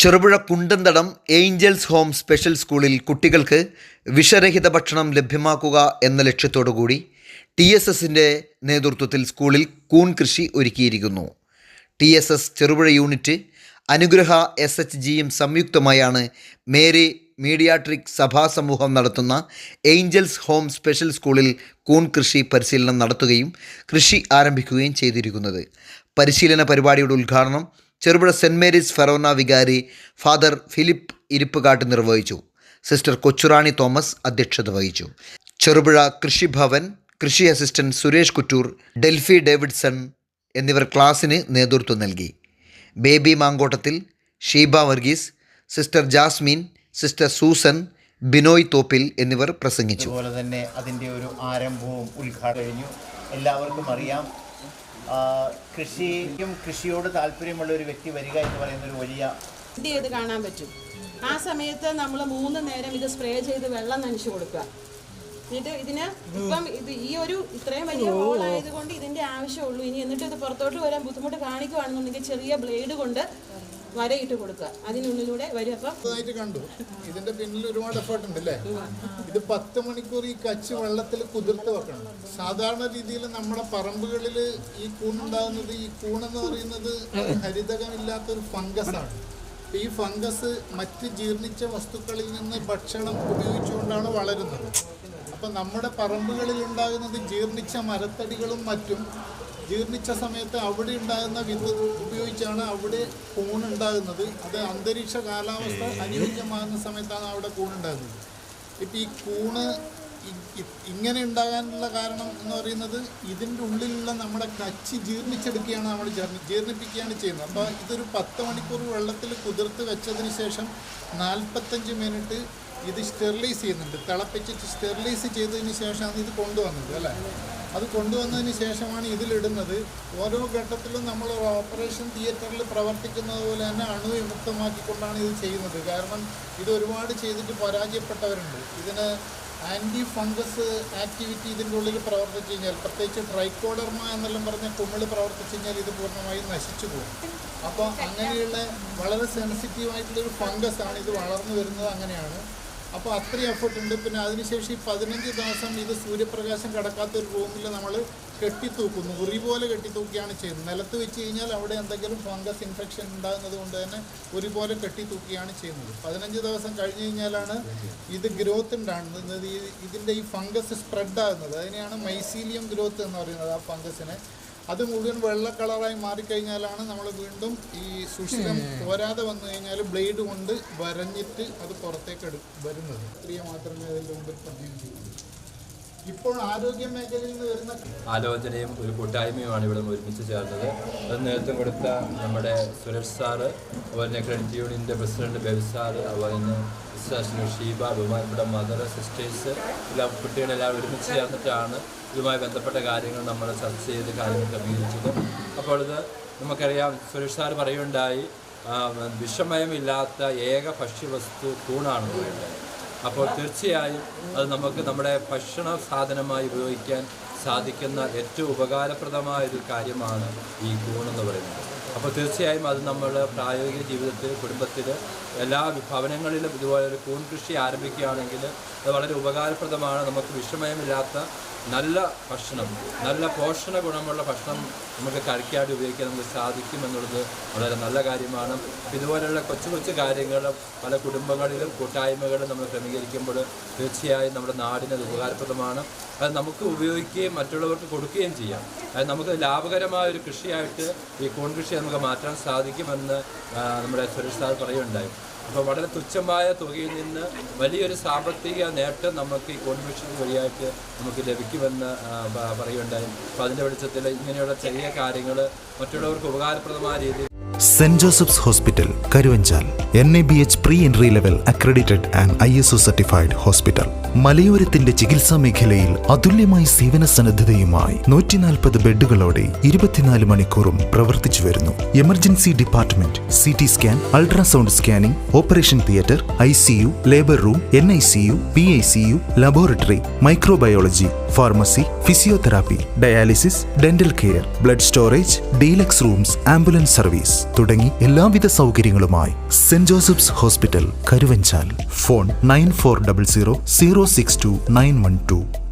Cherupuzha Kundanthadam angels home special സ്കൂളിൽ കുട്ടികൾക്ക് വിഷരഹിത ഭക്ഷണം ലഭ്യമാക്കുക എന്ന ലക്ഷ്യത്തോടുകൂടി TSSന്റെ നേതൃത്വത്തിൽ സ്കൂളിൽ കൂൺ കൃഷി ഒരുക്കിയിരിക്കുന്നു. TSS ചെറുപുഴ യൂണിറ്റ്, അനുഗ്രഹ SHGയും സംയുക്തമായാണ് മേരി മീഡിയാട്രിക് സഭാസമൂഹം നടത്തുന്ന ഏഞ്ചൽസ് ഹോം സ്പെഷ്യൽ സ്കൂളിൽ കൂൺ കൃഷി പരിശീലനം നടത്തുകയും കൃഷി ആരംഭിക്കുകയും ചെയ്തിരിക്കുന്നത്. പരിശീലന പരിപാടിയുടെ ഉദ്ഘാടനം ചെറുപുഴ സെൻറ് മേരീസ് ഫെറോന വികാരി ഫാദർ ഫിലിപ്പ് ഇരിപ്പുകാട്ട് നിർവഹിച്ചു. സിസ്റ്റർ കൊച്ചുറാണി തോമസ് അധ്യക്ഷത വഹിച്ചു. ചെറുപുഴ കൃഷിഭവൻ കൃഷി assistant Suresh Kuttur, Delphi Davidson എന്നിവർ ക്ലാസ്സിന് നേതൃത്വം നൽകി. ബേബി മാങ്കോട്ടത്തിൽ, ഷീബ വർഗീസ്, സിസ്റ്റർ ജാസ്മിൻ, സിസ്റ്റർ സൂസൻ, ബിനോയ് തോപ്പിൽ എന്നിവർ പ്രസംഗിച്ചു. അതുപോലെ തന്നെ അതിൻ്റെ ഒരു ആരംഭവും ഉദ്ഘാടനം കഴിഞ്ഞു. എല്ലാവർക്കും അറിയാം, കൃഷിയോട് താല്പര്യമുള്ള ഒരു വ്യക്തി വരിക എന്ന് പറയുന്ന ഒരു വലിയ ഇത് കാണാൻ പറ്റും. ആ സമയത്ത് നമ്മൾ 3 നേരം ഇത് സ്പ്രേ ചെയ്ത് വെള്ളം നനച്ചു കൊടുക്കുക. എന്നിട്ട് ഇതിന് ഇപ്പം ഈ ഒരു ഇത്രയും വലിയ ഹോളായതുകൊണ്ട് ഇതിൻ്റെ ആവശ്യമുള്ളൂ. എന്നിട്ട് ഇത് പുറത്തോട്ട് വരാൻ ബുദ്ധിമുട്ട് കാണിക്കുകയാണെന്നുണ്ടെങ്കിൽ ചെറിയ ബ്ലേഡ് കൊണ്ട് വരയിട്ട് കൊടുക്കുക, അതിനുള്ളിലൂടെ വരും. അപ്പം കണ്ടു ഇതിന്റെ പിന്നിൽ ഒരുപാട് എഫേർട്ട് ഉണ്ട് അല്ലേ? ഇത് 10 മണിക്കൂർ ഈ കച്ച് വെള്ളത്തിൽ കുതിർത്ത് വെക്കണം. സാധാരണ രീതിയിൽ നമ്മുടെ പറമ്പുകളിൽ ഈ കൂണുണ്ടാകുന്നത്, ഈ കൂണെന്ന് പറയുന്നത് ഹരിതകമില്ലാത്തൊരു ഫംഗസാണ്. ഈ ഫംഗസ് മറ്റ് ജീർണിച്ച വസ്തുക്കളിൽ നിന്ന് ഭക്ഷണം ഉപയോഗിച്ചുകൊണ്ടാണ് വളരുന്നത്. അപ്പം നമ്മുടെ പറമ്പുകളിൽ ഉണ്ടാകുന്നത് ജീർണിച്ച മരത്തടികളും മറ്റും ജീർണിച്ച സമയത്ത് അവിടെ ഉണ്ടാകുന്ന വിത്ത് ഉപയോഗിച്ചാണ് അവിടെ കൂണുണ്ടാകുന്നത്. അത് അന്തരീക്ഷ കാലാവസ്ഥ അനുയോജ്യമാകുന്ന സമയത്താണ് അവിടെ കൂണുണ്ടാകുന്നത്. ഇപ്പം ഈ കൂണ് ഇങ്ങനെ ഉണ്ടാകാനുള്ള കാരണം എന്ന് പറയുന്നത് ഇതിൻ്റെ ഉള്ളിലുള്ള നമ്മുടെ കച്ചി ജീർണിച്ചെടുക്കുകയാണ്, നമ്മൾ ജീർണിപ്പിക്കുകയാണ് ചെയ്യുന്നത്. അപ്പോൾ ഇതൊരു 10 മണിക്കൂർ വെള്ളത്തിൽ കുതിർത്ത് വെച്ചതിന് ശേഷം 45 മിനിറ്റ് ഇത് സ്റ്റെറിലൈസ് ചെയ്യുന്നുണ്ട്. തിളപ്പിച്ചിട്ട് സ്റ്റെറിലൈസ് ചെയ്തതിന് ശേഷമാണ് ഇത് കൊണ്ടുവന്നത് അല്ലേ? അത് കൊണ്ടുവന്നതിന് ശേഷമാണ് ഇതിലിടുന്നത്. ഓരോ ഘട്ടത്തിലും നമ്മൾ ഓപ്പറേഷൻ തിയേറ്ററിൽ പ്രവർത്തിക്കുന്നത് പോലെ തന്നെ അണുവിമുക്തമാക്കിക്കൊണ്ടാണ് ഇത് ചെയ്യുന്നത്. കാരണം ഇത് ഒരുപാട് ചെയ്തിട്ട് പരാജയപ്പെട്ടവരുണ്ട്. ഇതിന് ആൻറ്റി ഫംഗസ് ആക്ടിവിറ്റി ഇതിൻ്റെ ഉള്ളിൽ പ്രവർത്തിച്ചു കഴിഞ്ഞാൽ, പ്രത്യേകിച്ച് ട്രൈക്കോഡർമ എന്നെല്ലാം പറഞ്ഞ കുമിള് പ്രവർത്തിച്ചു കഴിഞ്ഞാൽ ഇത് പൂർണ്ണമായും നശിച്ചു പോകും. അപ്പോൾ അങ്ങനെയുള്ള വളരെ സെൻസിറ്റീവായിട്ടുള്ളൊരു ഫംഗസാണ് ഇത് വളർന്നു വരുന്നത്. അങ്ങനെയാണ്. അപ്പോൾ അത്രയും എഫേർട്ട് ഉണ്ട്. പിന്നെ അതിനുശേഷം ഈ 15 ദിവസം ഇത് സൂര്യപ്രകാശം കിടക്കാത്തൊരു റൂമിൽ നമ്മൾ കെട്ടിത്തൂക്കുന്നു. ഉറി പോലെ കെട്ടിത്തൂക്കിയാണ് ചെയ്യുന്നത്. നിലത്ത് വെച്ച് കഴിഞ്ഞാൽ അവിടെ എന്തെങ്കിലും ഫംഗസ് ഇൻഫെക്ഷൻ ഉണ്ടാകുന്നത് കൊണ്ട് തന്നെ ഉറി പോലെ കെട്ടിത്തൂക്കിയാണ് ചെയ്യുന്നത്. 15 ദിവസം കഴിഞ്ഞ് കഴിഞ്ഞാലാണ് ഇത് ഗ്രോത്ത് ഉണ്ടാകുന്നത്. ഇതിൻ്റെ ഈ ഫംഗസ് സ്പ്രെഡ് ആകുന്നത്, അതിനെയാണ് മൈസീലിയം ഗ്രോത്ത് എന്ന് പറയുന്നത്. ആ ഫംഗസിനെ അത് മുഴുവൻ വെള്ള കളറായി മാറിക്കഴിഞ്ഞാലാണ് നമ്മൾ വീണ്ടും ഈ സുഷിരം പോരാതെ വന്നു കഴിഞ്ഞാൽ ബ്ലേഡ് കൊണ്ട് വരഞ്ഞിട്ട് അത് പുറത്തേക്ക് വരുന്നത്. ക്രിയ മാത്രമേ അതിൻ്റെ മുമ്പിൽ പറഞ്ഞു. ഇപ്പോൾ ആരോഗ്യ മേഖലയിൽ നിന്ന് വരുന്ന ആലോചനയും ഒരു കൂട്ടായ്മയുമാണ് ഇവിടെ ഒരുമിച്ച് ചേർന്നത്. അത് നേതൃത്വം കൊടുത്ത നമ്മുടെ സുരേഷ് സാറ്, അതുപോലെ തന്നെ ക്രെഡിറ്റ് യൂണിയൻ്റെ പ്രസിഡന്റ് ബേബി സാറ്, അതുപോലെ തന്നെ ഷീബ, ബഹുമാനപ്പെട്ട മദർ, സിസ്റ്റേഴ്സ്, എല്ലാ കുട്ടികളെല്ലാം ഒരുമിച്ച് ചേർന്നിട്ടാണ് ഇതുമായി ബന്ധപ്പെട്ട കാര്യങ്ങൾ നമ്മൾ ചർച്ച ചെയ്ത് കാര്യങ്ങൾ ക്രമീകരിച്ചത്. അപ്പോൾ ഇത് നമുക്കറിയാം, സുരേഷ് സാറ് പറയുണ്ടായി, വിഷമയമില്ലാത്ത ഏക ഭക്ഷ്യവസ്തു കൂണാണ് പറയുന്നത്. അപ്പോൾ തീർച്ചയായും അത് നമുക്ക് നമ്മുടെ ഭക്ഷണ സാധനമായി ഉപയോഗിക്കാൻ സാധിക്കുന്ന ഏറ്റവും ഉപകാരപ്രദമായൊരു കാര്യമാണ് ഈ കൂണെന്ന് പറയുന്നത്. അപ്പോൾ തീർച്ചയായും അത് നമ്മൾ പ്രായോഗിക ജീവിതത്തിൽ, കുടുംബത്തിൽ, എല്ലാ ഭവനങ്ങളിലും ഇതുപോലെ ഒരു കൂൺ കൃഷി ആരംഭിക്കുകയാണെങ്കിൽ അത് വളരെ ഉപകാരപ്രദമാണ്. നമുക്ക് വിഷമയമില്ലാത്ത നല്ല ഭക്ഷണം, നല്ല പോഷണ ഗുണമുള്ള ഭക്ഷണം നമുക്ക് കഴിക്കാതെ ഉപയോഗിക്കാൻ നമുക്ക് സാധിക്കുമെന്നുള്ളത് വളരെ നല്ല കാര്യമാണ്. ഇതുപോലെയുള്ള കൊച്ചു കൊച്ചു കാര്യങ്ങൾ പല കുടുംബങ്ങളിലും കൂട്ടായ്മകളും നമ്മൾ ക്രമീകരിക്കുമ്പോൾ തീർച്ചയായും നമ്മുടെ നാടിന് അത് ഉപകാരപ്രദമാണ്. അത് നമുക്ക് ഉപയോഗിക്കുകയും മറ്റുള്ളവർക്ക് കൊടുക്കുകയും ചെയ്യാം. അത് നമുക്ക് ലാഭകരമായ ഒരു കൃഷിയായിട്ട് ഈ കൂൺ കൃഷി നമുക്ക് മാറ്റാൻ സാധിക്കുമെന്ന് നമ്മുടെ സുരേഷ് സാർ പറയുകയുണ്ടായി. അപ്പോൾ വളരെ തുച്ഛമായ തുകയിൽ നിന്ന് വലിയൊരു സാമ്പത്തിക നേട്ടം നമുക്ക് ഈ കോൺവെൻഷൻ വഴിയായിട്ട് നമുക്ക് ലഭിക്കുമെന്ന് പറയുകയുണ്ടായി. അപ്പോൾ അതിൻ്റെ വെളിച്ചത്തിൽ ഇങ്ങനെയുള്ള ചെറിയ കാര്യങ്ങൾ മറ്റുള്ളവർക്ക് ഉപകാരപ്രദമായ രീതിയിൽ saint Joseph's hospital Karuvanchal NABH pre entry level accredited and ISO certified hospital. മലയോരത്തിന്റെ ചികിത്സാ മേഖലയിൽ അതുല്യമായ സേവന സന്നദ്ധതയുമായി 140 ബെഡുകളോടെ 24 മണിക്കൂറും പ്രവർത്തിച്ചു വരുന്നു. Emergency department, CT scan, ultrasound scanning, operation theatre, ICU, labour room, NICU, PICU, laboratory, microbiology, pharmacy, physiotherapy, dialysis, dental care, blood storage, deluxe rooms, ambulance service. തുടങ്ങി എല്ലാവിധ സൗകര്യങ്ങളുമായി saint Joseph's hospital, Karuvanchal. Phone 9400 062 912.